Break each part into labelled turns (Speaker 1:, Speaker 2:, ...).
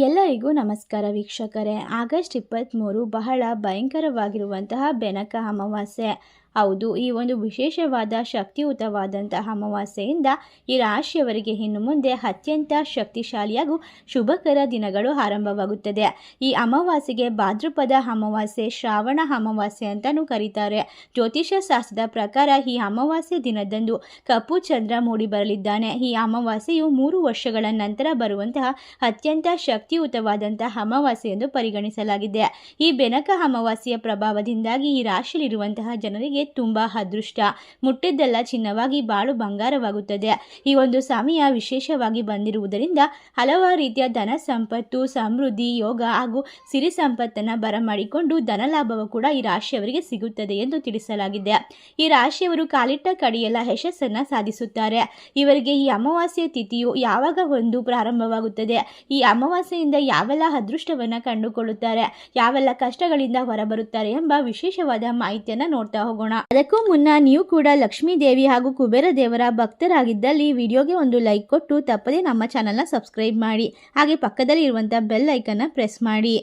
Speaker 1: ಎಲ್ಲರಿಗೂ ನಮಸ್ಕಾರ ವೀಕ್ಷಕರೇ. ಆಗಸ್ಟ್ 23 ಬಹಳ ಭಯಂಕರವಾಗಿರುವಂತಹ ಬೆನಕ ಅಮಾವಾಸ್ಯೆ. ಹೌದು, ಈ ಒಂದು ವಿಶೇಷವಾದ ಶಕ್ತಿಯುತವಾದಂತಹ ಅಮಾವಾಸ್ಯೆಯಿಂದ ಈ ರಾಶಿಯವರಿಗೆ ಇನ್ನು ಮುಂದೆ ಅತ್ಯಂತ ಶಕ್ತಿಶಾಲಿ ಹಾಗೂ ಶುಭಕರ ದಿನಗಳು ಆರಂಭವಾಗುತ್ತದೆ. ಈ ಅಮಾವಾಸ್ಯೆಗೆ ಭಾದ್ರಪದ ಅಮಾವಾಸ್ಯೆ, ಶ್ರಾವಣ ಅಮಾವಾಸ್ಯೆ ಅಂತಲೂ ಕರೀತಾರೆ. ಜ್ಯೋತಿಷ್ಯ ಶಾಸ್ತ್ರದ ಪ್ರಕಾರ ಈ ಅಮಾವಾಸ್ಯೆ ದಿನದಂದು ಕಪ್ಪು ಚಂದ್ರ ಮೂಡಿ ಬರಲಿದ್ದಾನೆ. ಈ ಅಮಾವಾಸ್ಯೆಯು 3 ವರ್ಷಗಳ ನಂತರ ಬರುವಂತಹ ಅತ್ಯಂತ ಶಕ್ತಿಯುತವಾದಂತಹ ಅಮಾವಾಸ್ಯೆ ಎಂದು ಪರಿಗಣಿಸಲಾಗಿದೆ. ಈ ಬೆನಕ ಅಮಾವಾಸ್ಯೆಯ ಪ್ರಭಾವದಿಂದಾಗಿ ಈ ರಾಶಿಯಲ್ಲಿರುವಂತಹ ಜನರಿಗೆ ತುಂಬಾ ಅದೃಷ್ಟ, ಮುಟ್ಟಿದ್ದೆಲ್ಲ ಚಿನ್ನವಾಗಿ ಬಾಳು ಬಂಗಾರವಾಗುತ್ತದೆ. ಈ ಒಂದು ಸಮಯ ವಿಶೇಷವಾಗಿ ಬಂದಿರುವುದರಿಂದ ಹಲವಾರು ರೀತಿಯ ಧನ ಸಂಪತ್ತು, ಸಮೃದ್ಧಿ, ಯೋಗ ಹಾಗೂ ಸಿರಿ ಸಂಪತ್ತನ್ನು ಬರಮಾಡಿಕೊಂಡು ಧನಲಾಭವು ಕೂಡ ಈ ರಾಶಿಯವರಿಗೆ ಸಿಗುತ್ತದೆ ಎಂದು ತಿಳಿಸಲಾಗಿದೆ. ಈ ರಾಶಿಯವರು ಕಾಲಿಟ್ಟ ಕಡೆಯೆಲ್ಲ ಯಶಸ್ಸನ್ನು ಸಾಧಿಸುತ್ತಾರೆ. ಇವರಿಗೆ ಈ ಅಮಾವಾಸ್ಯೆ ತಿಥಿಯು ಯಾವಾಗ ಒಂದು ಪ್ರಾರಂಭವಾಗುತ್ತದೆ, ಈ ಅಮಾವಾಸ್ಯೆಯಿಂದ ಯಾವೆಲ್ಲ ಅದೃಷ್ಟವನ್ನು ಕಂಡುಕೊಳ್ಳುತ್ತಾರೆ, ಯಾವೆಲ್ಲ ಕಷ್ಟಗಳಿಂದ ಹೊರಬರುತ್ತಾರೆ ಎಂಬ ವಿಶೇಷವಾದ ಮಾಹಿತಿಯನ್ನು ನೋಡ್ತಾ ಹೋಗೋಣ. ಅದಕ್ಕೂ ಮುನ್ನ ನೀವು ಕೂಡ ಲಕ್ಷ್ಮೀ ದೇವಿ ಹಾಗೂ ಕುಬೇರ ದೇವರ ಭಕ್ತರಾಗಿದ್ದಲ್ಲಿ ವಿಡಿಯೋಗೆ ಒಂದು ಲೈಕ್ ಕೊಟ್ಟು ತಪ್ಪದೇ ನಮ್ಮ ಚಾನಲ್ನ ಸಬ್ಸ್ಕ್ರೈಬ್ ಮಾಡಿ. ಹಾಗೆ ಪಕ್ಕದಲ್ಲಿ ಇರುವಂತಹ ಬೆಲ್ ಐಕನ್ನ ಪ್ರೆಸ್ ಮಾಡಿ.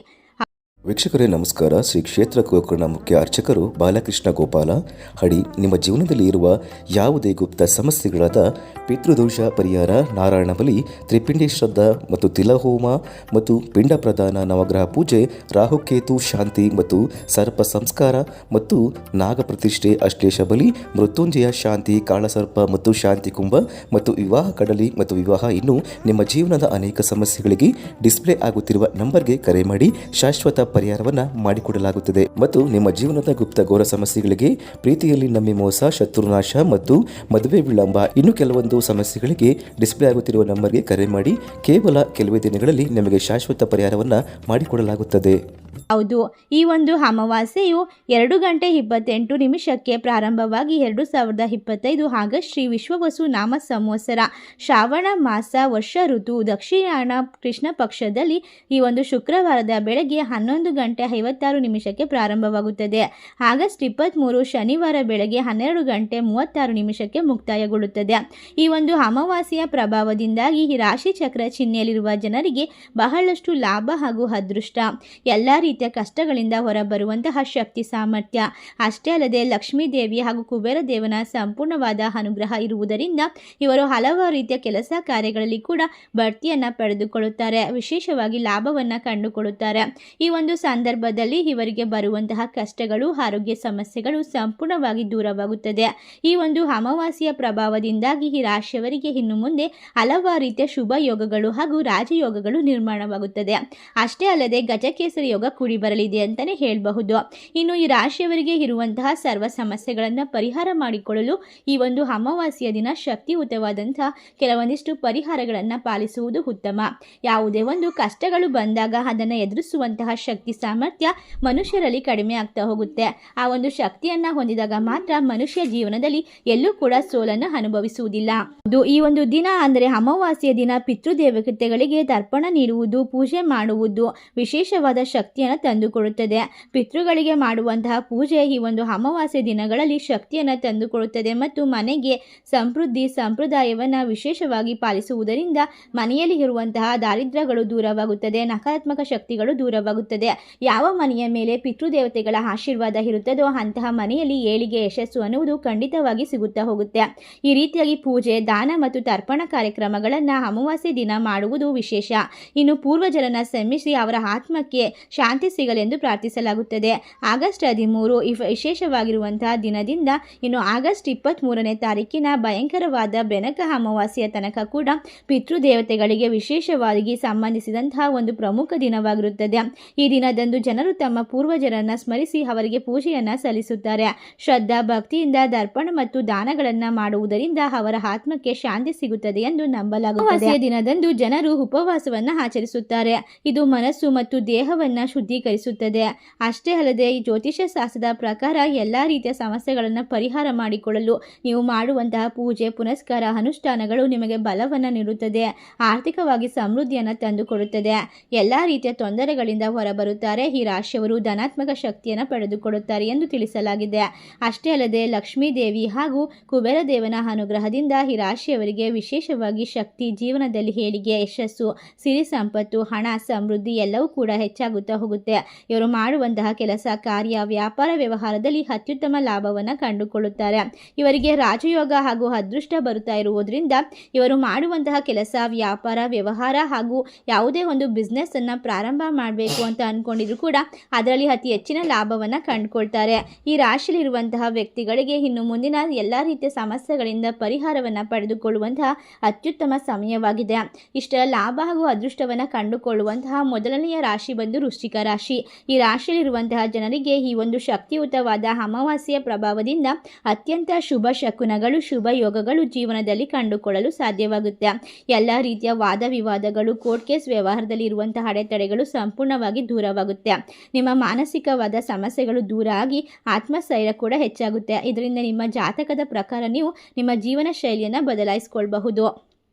Speaker 2: ವೀಕ್ಷಕರೇ ನಮಸ್ಕಾರ. ಶ್ರೀ ಕ್ಷೇತ್ರ ಗೋಕರ್ಣ ಮುಖ್ಯ ಅರ್ಚಕರು ಬಾಲಕೃಷ್ಣ ಗೋಪಾಲ ಹಡಿ. ನಿಮ್ಮ ಜೀವನದಲ್ಲಿ ಇರುವ ಯಾವುದೇ ಗುಪ್ತ ಸಮಸ್ಯೆಗಳಾದ ಪಿತೃದೋಷ ಪರಿಹಾರ, ನಾರಾಯಣ ಬಲಿ, ತ್ರಿಪಿಂಡಿ ಶ್ರದ್ಧಾ ಮತ್ತು ತಿಲಹೋಮ ಮತ್ತು ಪಿಂಡ ಪ್ರದಾನ, ನವಗ್ರಹ ಪೂಜೆ, ರಾಹುಕೇತು ಶಾಂತಿ ಮತ್ತು ಸರ್ಪ ಸಂಸ್ಕಾರ ಮತ್ತು ನಾಗಪ್ರತಿಷ್ಠೆ, ಅಶ್ಲೇಷ ಬಲಿ, ಮೃತ್ಯುಂಜಯ ಶಾಂತಿ, ಕಾಳಸರ್ಪ ಮತ್ತು ಶಾಂತಿ ಕುಂಭ ಮತ್ತು ವಿವಾಹ ಕಡಲಿ ಮತ್ತು ವಿವಾಹ, ಇನ್ನು ನಿಮ್ಮ ಜೀವನದ ಅನೇಕ ಸಮಸ್ಯೆಗಳಿಗೆ ಡಿಸ್ಪ್ಲೇ ಆಗುತ್ತಿರುವ ನಂಬರ್ಗೆ ಕರೆ ಮಾಡಿ ಶಾಶ್ವತ ಪರಿಹಾರವನ್ನು ಮಾಡಿಕೊಡಲಾಗುತ್ತದೆ. ಮತ್ತು ನಿಮ್ಮ ಜೀವನದ ಗುಪ್ತ ಘೋರ ಸಮಸ್ಯೆಗಳಿಗೆ, ಪ್ರೀತಿಯಲ್ಲಿ ನಂಬಿ ಮೋಸ, ಶತ್ರುನಾಶ ಮತ್ತು ಮದುವೆ ವಿಳಂಬ, ಇನ್ನು ಕೆಲವೊಂದು ಸಮಸ್ಯೆಗಳಿಗೆ ಡಿಸ್ಪ್ಲೇ ಆಗುತ್ತಿರುವ ನಂಬರ್ಗೆ ಕರೆ ಮಾಡಿ. ಕೇವಲ ಕೆಲವೇ ದಿನಗಳಲ್ಲಿ ನಿಮಗೆ ಶಾಶ್ವತ ಪರಿಹಾರವನ್ನು ಮಾಡಿಕೊಡಲಾಗುತ್ತದೆ.
Speaker 1: ಹೌದು, ಈ ಒಂದು ಅಮಾವಾಸ್ಯೆಯು 2:28 ಪ್ರಾರಂಭವಾಗಿ 2025 ಆಗಸ್ಟ್ ಶ್ರೀ ವಿಶ್ವವಸು ನಾಮ ಸಂವತ್ಸರ ಶ್ರಾವಣ ಮಾಸ ವರ್ಷ ಋತು ದಕ್ಷಿಣ ಕೃಷ್ಣ ಪಕ್ಷದಲ್ಲಿ ಈ ಒಂದು ಶುಕ್ರವಾರದ ಬೆಳಗ್ಗೆ 11:56 ಪ್ರಾರಂಭವಾಗುತ್ತದೆ. ಆಗಸ್ಟ್ 23 ಶನಿವಾರ ಬೆಳಗ್ಗೆ 12:36 ಮುಕ್ತಾಯಗೊಳ್ಳುತ್ತದೆ. ಈ ಒಂದು ಅಮಾವಾಸ್ಯೆಯ ಪ್ರಭಾವದಿಂದಾಗಿ ಈ ರಾಶಿ ಚಕ್ರ ಚಿಹ್ನೆಯಲ್ಲಿರುವ ಜನರಿಗೆ ಬಹಳಷ್ಟು ಲಾಭ ಹಾಗೂ ಅದೃಷ್ಟ, ಎಲ್ಲ ರೀತಿಯ ಕಷ್ಟಗಳಿಂದ ಹೊರಬರುವಂತಹ ಶಕ್ತಿ ಸಾಮರ್ಥ್ಯ, ಅಷ್ಟೇ ಅಲ್ಲದೆ ಲಕ್ಷ್ಮೀ ದೇವಿ ಹಾಗೂ ಕುಬೇರ ದೇವನ ಸಂಪೂರ್ಣವಾದ ಅನುಗ್ರಹ ಇರುವುದರಿಂದ ಇವರು ಹಲವಾರು ರೀತಿಯ ಕೆಲಸ ಕಾರ್ಯಗಳಲ್ಲಿ ಕೂಡ ಬಡ್ತಿಯನ್ನು ಪಡೆದುಕೊಳ್ಳುತ್ತಾರೆ, ವಿಶೇಷವಾಗಿ ಲಾಭವನ್ನು ಕಂಡುಕೊಳ್ಳುತ್ತಾರೆ. ಈ ಒಂದು ಸಂದರ್ಭದಲ್ಲಿ ಇವರಿಗೆ ಬರುವಂತಹ ಕಷ್ಟಗಳು, ಆರೋಗ್ಯ ಸಮಸ್ಯೆಗಳು ಸಂಪೂರ್ಣವಾಗಿ ದೂರವಾಗುತ್ತದೆ. ಈ ಒಂದು ಅಮಾವಾಸ್ಯೆಯ ಪ್ರಭಾವದಿಂದಾಗಿ ಈ ರಾಶಿಯವರಿಗೆ ಇನ್ನು ಮುಂದೆ ಹಲವಾರು ರೀತಿಯ ಶುಭ ಯೋಗಗಳು ಹಾಗೂ ರಾಜಯೋಗಗಳು ನಿರ್ಮಾಣವಾಗುತ್ತದೆ. ಅಷ್ಟೇ ಅಲ್ಲದೆ ಗಜಕೇಸರಿ ಯೋಗ ಕೂಡಿ ಬರಲಿದೆ ಅಂತಾನೆ ಹೇಳಬಹುದು. ಇನ್ನು ಈ ರಾಶಿಯವರಿಗೆ ಇರುವಂತಹ ಸರ್ವ ಸಮಸ್ಯೆಗಳನ್ನು ಪರಿಹಾರ ಮಾಡಿಕೊಳ್ಳಲು ಈ ಒಂದು ಅಮಾವಾಸ್ಯೆಯ ದಿನ ಶಕ್ತಿಯುತವಾದಂತಹ ಕೆಲವೊಂದಿಷ್ಟು ಪರಿಹಾರಗಳನ್ನು ಪಾಲಿಸುವುದು ಉತ್ತಮ. ಯಾವುದೇ ಒಂದು ಕಷ್ಟಗಳು ಬಂದಾಗ ಅದನ್ನು ಎದುರಿಸುವಂತಹ ಶಕ್ತಿ ಸಾಮರ್ಥ್ಯ ಮನುಷ್ಯರಲ್ಲಿ ಕಡಿಮೆ ಆಗ್ತಾ ಹೋಗುತ್ತೆ. ಆ ಒಂದು ಶಕ್ತಿಯನ್ನ ಹೊಂದಿದಾಗ ಮಾತ್ರ ಮನುಷ್ಯ ಜೀವನದಲ್ಲಿ ಎಲ್ಲೂ ಕೂಡ ಸೋಲನ್ನು ಅನುಭವಿಸುವುದಿಲ್ಲ. ಈ ಒಂದು ದಿನ ಅಂದರೆ ಅಮಾವಾಸ್ಯೆಯ ದಿನ ಪಿತೃದೇವತೆಗಳಿಗೆ ತರ್ಪಣ ನೀಡುವುದು, ಪೂಜೆ ಮಾಡುವುದು ವಿಶೇಷವಾದ ಶಕ್ತಿಯನ್ನು ತಂದುಕೊಡುತ್ತದೆ. ಪಿತೃಗಳಿಗೆ ಮಾಡುವಂತಹ ಪೂಜೆ ಈ ಒಂದು ಅಮಾವಾಸ್ಯೆ ದಿನಗಳಲ್ಲಿ ಶಕ್ತಿಯನ್ನು ತಂದುಕೊಡುತ್ತದೆ ಮತ್ತು ಮನೆಗೆ ಸಮೃದ್ಧಿ ಸಂಪ್ರದಾಯವನ್ನು ವಿಶೇಷವಾಗಿ ಪಾಲಿಸುವುದರಿಂದ ಮನೆಯಲ್ಲಿ ಇರುವಂತಹ ದಾರಿದ್ರ್ಯಗಳು ದೂರವಾಗುತ್ತದೆ, ನಕಾರಾತ್ಮಕ ಶಕ್ತಿಗಳು ದೂರವಾಗುತ್ತದೆ. ಯಾವ ಮನೆಯ ಮೇಲೆ ಪಿತೃದೇವತೆಗಳ ಆಶೀರ್ವಾದ ಇರುತ್ತದೋ ಅಂತಹ ಮನೆಯಲ್ಲಿ ಏಳಿಗೆ, ಯಶಸ್ಸು ಅನ್ನುವುದು ಖಂಡಿತವಾಗಿ ಸಿಗುತ್ತಾ ಹೋಗುತ್ತೆ. ಈ ರೀತಿಯಾಗಿ ಪೂಜೆ, ದಾನ ಮತ್ತು ತರ್ಪಣ ಕಾರ್ಯಕ್ರಮಗಳನ್ನು ಅಮಾವಾಸ್ಯೆ ದಿನ ಮಾಡುವುದು ವಿಶೇಷ. ಇನ್ನು ಪೂರ್ವಜರನ್ನು ಶ್ರಮಿಸಿ ಅವರ ಆತ್ಮಕ್ಕೆ ಶಾಂತಿ ಸಿಗಲೆಂದು ಪ್ರಾರ್ಥಿಸಲಾಗುತ್ತದೆ. ಆಗಸ್ಟ್ 13 ವಿಶೇಷವಾಗಿರುವಂತಹ ದಿನದಿಂದ ಇನ್ನು ಆಗಸ್ಟ್ 23ನೇ ತಾರೀಕಿನ ಭಯಂಕರವಾದ ಬೆನಕ ಅಮಾವಾಸ್ಯೆಯ ತನಕ ಕೂಡ ಪಿತೃದೇವತೆಗಳಿಗೆ ವಿಶೇಷವಾಗಿ ಸಂಬಂಧಿಸಿದಂತಹ ಒಂದು ಪ್ರಮುಖ ದಿನವಾಗಿರುತ್ತದೆ. ಈ ದಿನದಂದು ಜನರು ತಮ್ಮ ಪೂರ್ವಜರನ್ನು ಸ್ಮರಿಸಿ ಅವರಿಗೆ ಪೂಜೆಯನ್ನು ಸಲ್ಲಿಸುತ್ತಾರೆ. ಶ್ರದ್ಧಾ ಭಕ್ತಿಯಿಂದ ದರ್ಪಣ ಮತ್ತು ದಾನಗಳನ್ನು ಮಾಡುವುದರಿಂದ ಅವರ ಆತ್ಮಕ್ಕೆ ಶಾಂತಿ ಸಿಗುತ್ತದೆ ಎಂದು ನಂಬಲಾಗುತ್ತದೆ. ದಿನದಂದು ಜನರು ಉಪವಾಸವನ್ನು ಆಚರಿಸುತ್ತಾರೆ. ಇದು ಮನಸ್ಸು ಮತ್ತು ದೇಹವನ್ನು ಶುದ್ಧೀಕರಿಸುತ್ತದೆ. ಅಷ್ಟೇ ಅಲ್ಲದೆ ಈ ಜ್ಯೋತಿಷ್ಯ ಶಾಸ್ತ್ರದ ಪ್ರಕಾರ ಎಲ್ಲ ರೀತಿಯ ಸಮಸ್ಯೆಗಳನ್ನು ಪರಿಹಾರ ಮಾಡಿಕೊಳ್ಳಲು ನೀವು ಮಾಡುವಂತಹ ಪೂಜೆ ಪುನಸ್ಕಾರ ಅನುಷ್ಠಾನಗಳು ನಿಮಗೆ ಬಲವನ್ನು ನೀಡುತ್ತದೆ, ಆರ್ಥಿಕವಾಗಿ ಸಮೃದ್ಧಿಯನ್ನು ತಂದುಕೊಡುತ್ತದೆ. ಎಲ್ಲ ರೀತಿಯ ತೊಂದರೆಗಳಿಂದ ಹೊರಬರುತ್ತಾರೆ. ಈ ರಾಶಿಯವರು ಧನಾತ್ಮಕ ಶಕ್ತಿಯನ್ನು ಪಡೆದುಕೊಳ್ಳುತ್ತಾರೆ ಎಂದು ತಿಳಿಸಲಾಗಿದೆ. ಅಷ್ಟೇ ಅಲ್ಲದೆ ಲಕ್ಷ್ಮೀ ದೇವಿ ಹಾಗೂ ಕುಬೇರ ದೇವನ ಅನುಗ್ರಹದಿಂದ ಈ ರಾಶಿಯವರಿಗೆ ವಿಶೇಷವಾಗಿ ಶಕ್ತಿ, ಜೀವನದಲ್ಲಿ ಏಳಿಗೆ, ಯಶಸ್ಸು, ಸಿರಿ ಸಂಪತ್ತು, ಹಣ, ಸಮೃದ್ಧಿ ಎಲ್ಲವೂ ಕೂಡ ಹೆಚ್ಚಾಗುತ್ತಾ ಹೋಗುತ್ತೆ. ಇವರು ಮಾಡುವಂತಹ ಕೆಲಸ ಕಾರ್ಯ ವ್ಯಾಪಾರ ವ್ಯವಹಾರದಲ್ಲಿ ಅತ್ಯುತ್ತಮ ಲಾಭವನ್ನು ಕಂಡುಕೊಳ್ಳುತ್ತಾರೆ. ಇವರಿಗೆ ರಾಜಯೋಗ ಹಾಗೂ ಅದೃಷ್ಟ ಬರುತ್ತಾ ಇರುವುದರಿಂದ ಇವರು ಮಾಡುವಂತಹ ಕೆಲಸ ವ್ಯಾಪಾರ ವ್ಯವಹಾರ ಹಾಗೂ ಯಾವುದೇ ಒಂದು ಬಿಸ್ನೆಸ್ ಅನ್ನು ಪ್ರಾರಂಭ ಮಾಡಬೇಕು ಅಂತ ಅಂದ್ಕೊಂಡಿದ್ರು ಕೂಡ ಅದರಲ್ಲಿ ಅತಿ ಹೆಚ್ಚಿನ ಲಾಭವನ್ನು ಕಂಡುಕೊಳ್ತಾರೆ. ಈ ರಾಶಿಯಲ್ಲಿರುವಂತಹ ವ್ಯಕ್ತಿಗಳಿಗೆ ಇನ್ನು ಮುಂದಿನ ಎಲ್ಲ ರೀತಿಯ ಸಮಸ್ಯೆಗಳಿಂದ ಪರಿಹಾರವನ್ನು ಪಡೆದುಕೊಳ್ಳುವಂತಹ ಅತ್ಯುತ್ತಮ ಸಮಯವಾಗಿದೆ. ಇಷ್ಟರ ಲಾಭ ಹಾಗೂ ಅದೃಷ್ಟವನ್ನು ಕಂಡುಕೊಳ್ಳುವಂತಹ ಮೊದಲನೆಯ ರಾಶಿ ಬಂದು ವೃಶ್ಚಿಕ ರಾಶಿ. ಈ ರಾಶಿಯಲ್ಲಿರುವಂತಹ ಜನರಿಗೆ ಈ ಒಂದು ಶಕ್ತಿಯುತವಾದ ಅಮಾವಾಸ್ಯೆಯ ಪ್ರಭಾವದಿಂದ ಅತ್ಯಂತ ಶುಭ ಶಕುನಗಳು, ಶುಭ ಯೋಗಗಳು ಜೀವನದಲ್ಲಿ ಕಂಡುಕೊಳ್ಳಲು ಸಾಧ್ಯವಾಗುತ್ತೆ. ಎಲ್ಲ ರೀತಿಯ ವಾದ ವಿವಾದಗಳು, ಕೋರ್ಟ್ ಕೇಸ್ ವ್ಯವಹಾರದಲ್ಲಿ ಇರುವಂತಹ ಅಡೆತಡೆಗಳು ಸಂಪೂರ್ಣವಾಗಿ ದೂರವಾಗುತ್ತೆ. ನಿಮ್ಮ ಮಾನಸಿಕವಾದ ಸಮಸ್ಯೆಗಳು ದೂರ ಆಗಿ ಆತ್ಮಸ್ಥೈರ್ಯ ಕೂಡ ಹೆಚ್ಚಾಗುತ್ತೆ. ಇದರಿಂದ ನಿಮ್ಮ ಜಾತಕದ ಪ್ರಕಾರ ನೀವು ನಿಮ್ಮ ಜೀವನ ಶೈಲಿಯನ್ನು ಬದಲಾಯಿಸಿಕೊಳ್ಳಬಹುದು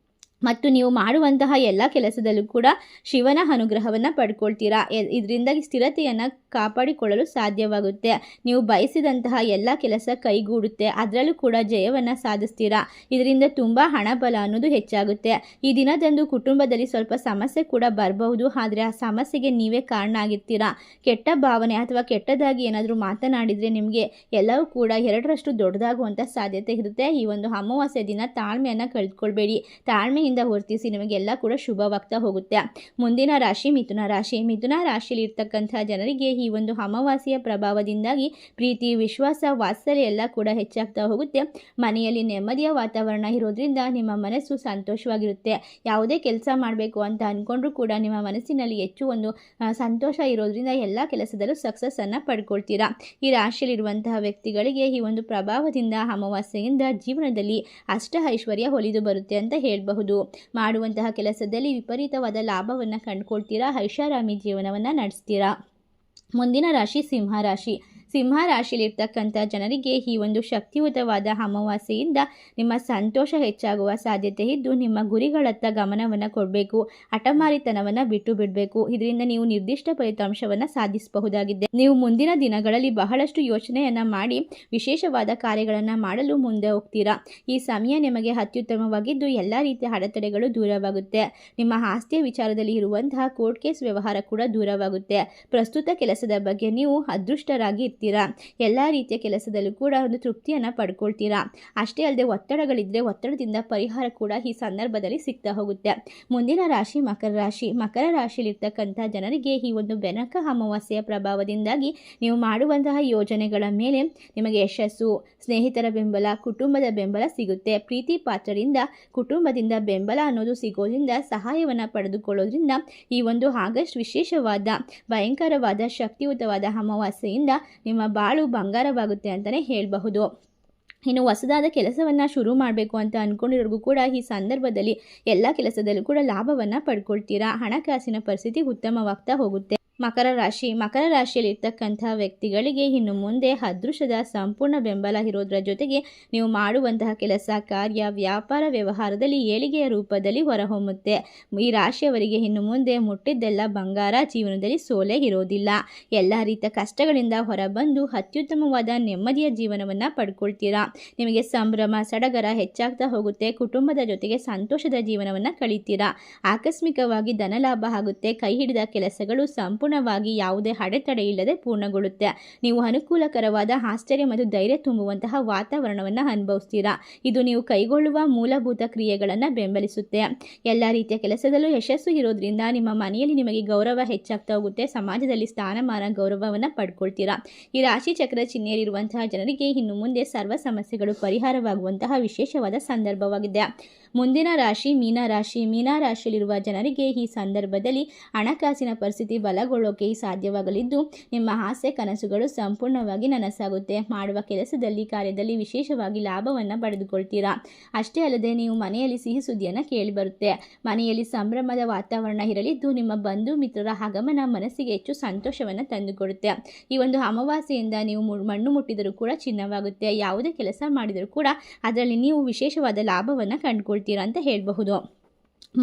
Speaker 1: ಮತ್ತು ನೀವು ಮಾಡುವಂತಹ ಎಲ್ಲ ಕೆಲಸದಲ್ಲೂ ಕೂಡ ಶಿವನ ಅನುಗ್ರಹವನ್ನು ಪಡ್ಕೊಳ್ತೀರಾ. ಇದರಿಂದಾಗಿ ಸ್ಥಿರತೆಯನ್ನು ಕಾಪಾಡಿಕೊಳ್ಳಲು ಸಾಧ್ಯವಾಗುತ್ತೆ. ನೀವು ಬಯಸಿದಂತಹ ಎಲ್ಲ ಕೆಲಸ ಕೈಗೂಡುತ್ತೆ, ಅದರಲ್ಲೂ ಕೂಡ ಜಯವನ್ನು ಸಾಧಿಸ್ತೀರಾ. ಇದರಿಂದ ತುಂಬ ಹಣಬಲ ಅನ್ನೋದು ಹೆಚ್ಚಾಗುತ್ತೆ. ಈ ದಿನದಂದು ಕುಟುಂಬದಲ್ಲಿ ಸ್ವಲ್ಪ ಸಮಸ್ಯೆ ಕೂಡ ಬರಬಹುದು, ಆದರೆ ಆ ಸಮಸ್ಯೆಗೆ ನೀವೇ ಕಾರಣ ಆಗಿರ್ತೀರಾ. ಕೆಟ್ಟ ಭಾವನೆ ಅಥವಾ ಕೆಟ್ಟದಾಗಿ ಏನಾದರೂ ಮಾತನಾಡಿದರೆ ನಿಮಗೆ ಎಲ್ಲವೂ ಕೂಡ 2ರಷ್ಟು ದೊಡ್ಡದಾಗುವಂಥ ಸಾಧ್ಯತೆ ಇರುತ್ತೆ. ಈ ಒಂದು ಅಮಾವಾಸ್ಯೆ ದಿನ ತಾಳ್ಮೆಯನ್ನು ಕಳೆದುಕೊಳ್ಬೇಡಿ, ತಾಳ್ಮೆಯಿಂದ ವರ್ತಿಸಿ, ನಿಮಗೆಲ್ಲ ಕೂಡ ಶುಭವಾಗ್ತಾ ಹೋಗುತ್ತೆ. ಮುಂದಿನ ರಾಶಿ ಮಿಥುನ ರಾಶಿ. ಮಿಥುನ ರಾಶಿಯಲ್ಲಿ ಇರ್ತಕ್ಕಂಥ ಜನರಿಗೆ ಈ ಒಂದು ಅಮಾವಾಸ್ಯೆಯ ಪ್ರಭಾವದಿಂದಾಗಿ ಪ್ರೀತಿ, ವಿಶ್ವಾಸ, ವಾತ್ಸಲ್ಯ ಎಲ್ಲ ಕೂಡ ಹೆಚ್ಚಾಗ್ತಾ ಹೋಗುತ್ತೆ. ಮನೆಯಲ್ಲಿ ನೆಮ್ಮದಿಯ ವಾತಾವರಣ ಇರೋದ್ರಿಂದ ನಿಮ್ಮ ಮನಸ್ಸು ಸಂತೋಷವಾಗಿರುತ್ತೆ. ಯಾವುದೇ ಕೆಲಸ ಮಾಡಬೇಕು ಅಂತ ಅಂದ್ಕೊಂಡ್ರೂ ಕೂಡ ನಿಮ್ಮ ಮನಸ್ಸಿನಲ್ಲಿ ಹೆಚ್ಚು ಒಂದು ಸಂತೋಷ ಇರೋದ್ರಿಂದ ಎಲ್ಲ ಕೆಲಸದಲ್ಲೂ ಸಕ್ಸಸ್ಸನ್ನು ಪಡ್ಕೊಳ್ತೀರಾ. ಈ ರಾಶಿಯಲ್ಲಿರುವಂತಹ ವ್ಯಕ್ತಿಗಳಿಗೆ ಈ ಒಂದು ಪ್ರಭಾವದಿಂದ ಅಮಾವಾಸ್ಯೆಯಿಂದ ಜೀವನದಲ್ಲಿ ಅಷ್ಟ ಐಶ್ವರ್ಯ ಒಲಿದು ಬರುತ್ತೆ ಅಂತ ಹೇಳಬಹುದು. ಮಾಡುವಂತಹ ಕೆಲಸದಲ್ಲಿ ವಿಪರೀತವಾದ ಲಾಭವನ್ನು ಕಂಡುಕೊಳ್ತೀರಾ, ಐಷಾರಾಮಿ ಜೀವನವನ್ನು ನಡೆಸ್ತೀರಾ. ಮುಂದಿನ ರಾಶಿ ಸಿಂಹ ರಾಶಿ. ಸಿಂಹ ರಾಶಿಯಲ್ಲಿರ್ತಕ್ಕಂಥ ಜನರಿಗೆ ಈ ಒಂದು ಶಕ್ತಿಯುತವಾದ ಅಮಾವಾಸ್ಯೆಯಿಂದ ನಿಮ್ಮ ಸಂತೋಷ ಹೆಚ್ಚಾಗುವ ಸಾಧ್ಯತೆ ಇದ್ದು, ನಿಮ್ಮ ಗುರಿಗಳತ್ತ ಗಮನವನ್ನು ಕೊಡಬೇಕು, ಹಠಮಾರಿತನವನ್ನು ಬಿಟ್ಟು ಬಿಡಬೇಕು. ಇದರಿಂದ ನೀವು ನಿರ್ದಿಷ್ಟ ಫಲಿತಾಂಶವನ್ನು ಸಾಧಿಸಬಹುದಾಗಿದೆ. ನೀವು ಮುಂದಿನ ದಿನಗಳಲ್ಲಿ ಬಹಳಷ್ಟು ಯೋಚನೆಯನ್ನು ಮಾಡಿ ವಿಶೇಷವಾದ ಕಾರ್ಯಗಳನ್ನು ಮಾಡಲು ಮುಂದೆ ಹೋಗ್ತೀರಾ. ಈ ಸಮಯ ನಿಮಗೆ ಅತ್ಯುತ್ತಮವಾಗಿದ್ದು ಎಲ್ಲ ರೀತಿಯ ಅಡೆತಡೆಗಳು ದೂರವಾಗುತ್ತೆ. ನಿಮ್ಮ ಆಸ್ತಿಯ ವಿಚಾರದಲ್ಲಿ ಇರುವಂತಹ ಕೋರ್ಟ್ ಕೇಸ್ ವ್ಯವಹಾರ ಕೂಡ ದೂರವಾಗುತ್ತೆ. ಪ್ರಸ್ತುತ ಕೆಲಸದ ಬಗ್ಗೆ ನೀವು ಅದೃಷ್ಟರಾಗಿ ಎಲ್ಲ ರೀತಿಯ ಕೆಲಸದಲ್ಲೂ ಕೂಡ ಒಂದು ತೃಪ್ತಿಯನ್ನು ಪಡ್ಕೊಳ್ತೀರಾ. ಅಷ್ಟೇ ಅಲ್ಲದೆ ಒತ್ತಡಗಳಿದ್ರೆ ಒತ್ತಡದಿಂದ ಪರಿಹಾರ ಕೂಡ ಈ ಸಂದರ್ಭದಲ್ಲಿ ಸಿಗ್ತಾ ಹೋಗುತ್ತೆ. ಮುಂದಿನ ರಾಶಿ ಮಕರ ರಾಶಿ. ಮಕರ ರಾಶಿಯಲ್ಲಿರ್ತಕ್ಕಂಥ ಜನರಿಗೆ ಈ ಒಂದು ಬೆನಕ ಅಮಾವಾಸ್ಯೆಯ ಪ್ರಭಾವದಿಂದಾಗಿ ನೀವು ಮಾಡುವಂತಹ ಯೋಜನೆಗಳ ಮೇಲೆ ನಿಮಗೆ ಯಶಸ್ಸು, ಸ್ನೇಹಿತರ ಬೆಂಬಲ, ಕುಟುಂಬದ ಬೆಂಬಲ ಸಿಗುತ್ತೆ. ಪ್ರೀತಿ ಪಾತ್ರರಿಂದ ಕುಟುಂಬದಿಂದ ಬೆಂಬಲ ಅನ್ನೋದು ಸಿಗೋದ್ರಿಂದ ಸಹಾಯವನ್ನು ಪಡೆದುಕೊಳ್ಳೋದ್ರಿಂದ ಈ ಒಂದು ಆಗಸ್ಟ್ ವಿಶೇಷವಾದ ಭಯಂಕರವಾದ ಶಕ್ತಿಯುತವಾದ ಅಮಾವಾಸ್ಯೆಯಿಂದ ನಿಮ್ಮ ಬಾಳು ಬಂಗಾರವಾಗುತ್ತೆ ಅಂತಲೇ ಹೇಳಬಹುದು. ಇನ್ನು ಹೊಸದಾದ ಕೆಲಸವನ್ನು ಶುರು ಮಾಡಬೇಕು ಅಂತ ಅಂದ್ಕೊಂಡಿರೋರಿಗೂ ಕೂಡ ಈ ಸಂದರ್ಭದಲ್ಲಿ ಎಲ್ಲ ಕೆಲಸದಲ್ಲೂ ಕೂಡ ಲಾಭವನ್ನು ಪಡ್ಕೊಳ್ತೀರಾ. ಹಣಕಾಸಿನ ಪರಿಸ್ಥಿತಿ ಉತ್ತಮವಾಗ್ತಾ ಹೋಗುತ್ತೆ. ಮಕರ ರಾಶಿ. ಮಕರ ರಾಶಿಯಲ್ಲಿರ್ತಕ್ಕಂಥ ವ್ಯಕ್ತಿಗಳಿಗೆ ಇನ್ನು ಮುಂದೆ ಅದೃಷ್ಟದ ಸಂಪೂರ್ಣ ಬೆಂಬಲ ಇರೋದರ ಜೊತೆಗೆ ನೀವು ಮಾಡುವಂತಹ ಕೆಲಸ ಕಾರ್ಯ ವ್ಯಾಪಾರ ವ್ಯವಹಾರದಲ್ಲಿ ಏಳಿಗೆಯ ರೂಪದಲ್ಲಿ ಹೊರಹೊಮ್ಮುತ್ತೆ. ಈ ರಾಶಿಯವರಿಗೆ ಇನ್ನು ಮುಂದೆ ಮುಟ್ಟಿದ್ದೆಲ್ಲ ಬಂಗಾರ, ಜೀವನದಲ್ಲಿ ಸೋಲೆ ಇರೋದಿಲ್ಲ. ಎಲ್ಲ ರೀತಿಯ ಕಷ್ಟಗಳಿಂದ ಹೊರಬಂದು ಅತ್ಯುತ್ತಮವಾದ ನೆಮ್ಮದಿಯ ಜೀವನವನ್ನು ಪಡ್ಕೊಳ್ತೀರಾ. ನಿಮಗೆ ಸಂಭ್ರಮ ಸಡಗರ ಹೆಚ್ಚಾಗ್ತಾ ಹೋಗುತ್ತೆ. ಕುಟುಂಬದ ಜೊತೆಗೆ ಸಂತೋಷದ ಜೀವನವನ್ನು ಕಳೀತೀರಾ. ಆಕಸ್ಮಿಕವಾಗಿ ಧನಲಾಭ ಆಗುತ್ತೆ. ಕೈ ಹಿಡಿದ ಕೆಲಸಗಳು ಸಂಪೂರ್ಣವಾಗಿ ಯಾವುದೇ ಅಡೆತಡೆ ಇಲ್ಲದೆ ಪೂರ್ಣಗೊಳ್ಳುತ್ತೆ. ನೀವು ಅನುಕೂಲಕರವಾದ ಆಶ್ಚರ್ಯ ಮತ್ತು ಧೈರ್ಯ ತುಂಬುವಂತಹ ವಾತಾವರಣವನ್ನು ಅನುಭವಿಸ್ತೀರಾ. ಇದು ನೀವು ಕೈಗೊಳ್ಳುವ ಮೂಲಭೂತ ಕ್ರಿಯೆಗಳನ್ನು ಬೆಂಬಲಿಸುತ್ತೆ. ಎಲ್ಲ ರೀತಿಯ ಕೆಲಸದಲ್ಲೂ ಯಶಸ್ಸು ಇರೋದ್ರಿಂದ ನಿಮ್ಮ ಮನೆಯಲ್ಲಿ ನಿಮಗೆ ಗೌರವ ಹೆಚ್ಚಾಗ್ತಾ ಹೋಗುತ್ತೆ. ಸಮಾಜದಲ್ಲಿ ಸ್ಥಾನಮಾನ ಗೌರವವನ್ನು ಪಡ್ಕೊಳ್ತೀರಾ. ಈ ರಾಶಿ ಚಕ್ರ ಚಿಹ್ನೆಯಲ್ಲಿರುವಂತಹ ಜನರಿಗೆ ಇನ್ನು ಮುಂದೆ ಸರ್ವ ಸಮಸ್ಯೆಗಳು ಪರಿಹಾರವಾಗುವಂತಹ ವಿಶೇಷವಾದ ಸಂದರ್ಭವಾಗಿದೆ. ಮುಂದಿನ ರಾಶಿ ಮೀನರಾಶಿಯಲ್ಲಿರುವ ಜನರಿಗೆ ಈ ಸಂದರ್ಭದಲ್ಲಿ ಹಣಕಾಸಿನ ಪರಿಸ್ಥಿತಿ ಬಲಗೊಳ್ಳೋಕೆ ಸಾಧ್ಯವಾಗಲಿದ್ದು, ನಿಮ್ಮ ಆಸೆ ಕನಸುಗಳು ಸಂಪೂರ್ಣವಾಗಿ ನನಸಾಗುತ್ತೆ. ಮಾಡುವ ಕೆಲಸದಲ್ಲಿ ಕಾರ್ಯದಲ್ಲಿ ವಿಶೇಷವಾಗಿ ಲಾಭವನ್ನು ಪಡೆದುಕೊಳ್ತೀರಾ. ಅಷ್ಟೇ ಅಲ್ಲದೆ ನೀವು ಮನೆಯಲ್ಲಿ ಸಿಹಿ ಸುದ್ದಿಯನ್ನು ಕೇಳಿಬರುತ್ತೆ. ಮನೆಯಲ್ಲಿ ಸಂಭ್ರಮದ ವಾತಾವರಣ ಇರಲಿದ್ದು, ನಿಮ್ಮ ಬಂಧು ಮಿತ್ರರ ಆಗಮನ ಮನಸ್ಸಿಗೆ ಹೆಚ್ಚು ಸಂತೋಷವನ್ನು ತಂದುಕೊಡುತ್ತೆ. ಈ ಒಂದು ಅಮಾವಾಸ್ಯೆಯಿಂದ ನೀವು ಮಣ್ಣು ಮುಟ್ಟಿದರೂ ಕೂಡ ಚಿನ್ನವಾಗುತ್ತೆ. ಯಾವುದೇ ಕೆಲಸ ಮಾಡಿದರೂ ಕೂಡ ಅದರಲ್ಲಿ ನೀವು ವಿಶೇಷವಾದ ಲಾಭವನ್ನು ಕಂಡುಕೊಳ್ತೀರಾ ಅಂತ ಹೇಳಬಹುದು.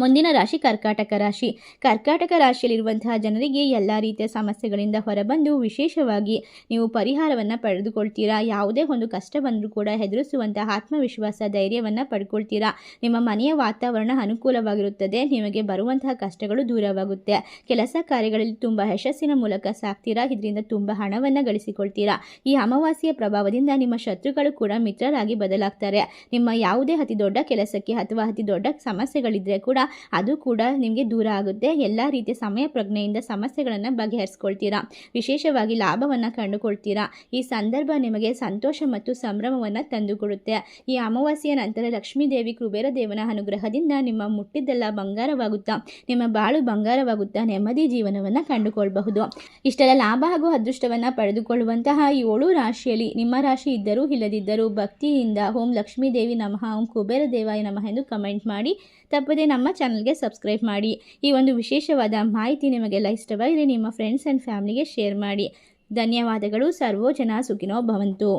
Speaker 1: ಮುಂದಿನ ರಾಶಿ ಕರ್ಕಾಟಕ ರಾಶಿಯಲ್ಲಿರುವಂತಹ ಜನರಿಗೆ ಎಲ್ಲ ರೀತಿಯ ಸಮಸ್ಯೆಗಳಿಂದ ಹೊರಬಂದು ವಿಶೇಷವಾಗಿ ನೀವು ಪರಿಹಾರವನ್ನು ಪಡೆದುಕೊಳ್ತೀರಾ. ಯಾವುದೇ ಒಂದು ಕಷ್ಟ ಬಂದರೂ ಕೂಡ ಎದುರಿಸುವಂತಹ ಆತ್ಮವಿಶ್ವಾಸ ಧೈರ್ಯವನ್ನು ಪಡ್ಕೊಳ್ತೀರಾ. ನಿಮ್ಮ ಮನೆಯ ವಾತಾವರಣ ಅನುಕೂಲವಾಗಿರುತ್ತದೆ. ನಿಮಗೆ ಬರುವಂತಹ ಕಷ್ಟಗಳು ದೂರವಾಗುತ್ತೆ. ಕೆಲಸ ಕಾರ್ಯಗಳಲ್ಲಿ ತುಂಬ ಯಶಸ್ಸಿನ ಮೂಲಕ ಸಾಗ್ತೀರಾ. ಇದರಿಂದ ತುಂಬ ಹಣವನ್ನು ಗಳಿಸಿಕೊಳ್ತೀರಾ. ಈ ಅಮಾವಾಸ್ಯೆಯ ಪ್ರಭಾವದಿಂದ ನಿಮ್ಮ ಶತ್ರುಗಳು ಕೂಡ ಮಿತ್ರರಾಗಿ ಬದಲಾಗ್ತಾರೆ. ನಿಮ್ಮ ಯಾವುದೇ ಅತಿ ದೊಡ್ಡ ಕೆಲಸಕ್ಕೆ ಅಥವಾ ಅತಿ ದೊಡ್ಡ ಸಮಸ್ಯೆಗಳಿದ್ದರೆ ಕೂಡ ಅದು ಕೂಡ ನಿಮಗೆ ದೂರ ಆಗುತ್ತೆ. ಎಲ್ಲ ರೀತಿಯ ಸಮಯ ಪ್ರಜ್ಞೆಯಿಂದ ಸಮಸ್ಯೆಗಳನ್ನು ಬಗೆಹರಿಸ್ಕೊಳ್ತೀರಾ. ವಿಶೇಷವಾಗಿ ಲಾಭವನ್ನು ಕಂಡುಕೊಳ್ತೀರಾ. ಈ ಸಂದರ್ಭ ನಿಮಗೆ ಸಂತೋಷ ಮತ್ತು ಸಂಭ್ರಮವನ್ನು ತಂದುಕೊಡುತ್ತೆ. ಈ ಅಮಾವಾಸ್ಯೆಯ ನಂತರ ಲಕ್ಷ್ಮೀದೇವಿ ಕುಬೇರ ದೇವನ ಅನುಗ್ರಹದಿಂದ ನಿಮ್ಮ ಮುಟ್ಟಿದ್ದೆಲ್ಲ ಬಂಗಾರವಾಗುತ್ತಾ, ನಿಮ್ಮ ಬಾಳು ಬಂಗಾರವಾಗುತ್ತಾ ನೆಮ್ಮದಿ ಜೀವನವನ್ನು ಕಂಡುಕೊಳ್ಳಬಹುದು. ಇಷ್ಟೆಲ್ಲ ಲಾಭ ಹಾಗೂ ಅದೃಷ್ಟವನ್ನು ಪಡೆದುಕೊಳ್ಳುವಂತಹ ಈ 7 ರಾಶಿಯಲ್ಲಿ ನಿಮ್ಮ ರಾಶಿ ಇದ್ದರೂ ಇಲ್ಲದಿದ್ದರೂ ಭಕ್ತಿಯಿಂದ ಓಂ ಲಕ್ಷ್ಮೀದೇವಿ ನಮಃ, ಓಂ ಕುಬೇರ ದೇವಾಯ ನಮಃ ಎಂದು ಕಮೆಂಟ್ ಮಾಡಿ. ತಪ್ಪದೆ ನಮ್ಮ ಚಾನಲ್ಗೆ ಸಬ್ಸ್ಕ್ರೈಬ್ ಮಾಡಿ. ಈ ಒಂದು ವಿಶೇಷವಾದ ಮಾಹಿತಿ ನಿಮಗೆಲ್ಲ ಇಷ್ಟವಾದರೆ ನಿಮ್ಮ ಫ್ರೆಂಡ್ಸ್ ಆ್ಯಂಡ್ ಫ್ಯಾಮಿಲಿಗೆ ಶೇರ್ ಮಾಡಿ. ಧನ್ಯವಾದಗಳು. ಸರ್ವೋ ಜನ ಸುಖಿನೋ ಭವಂತು.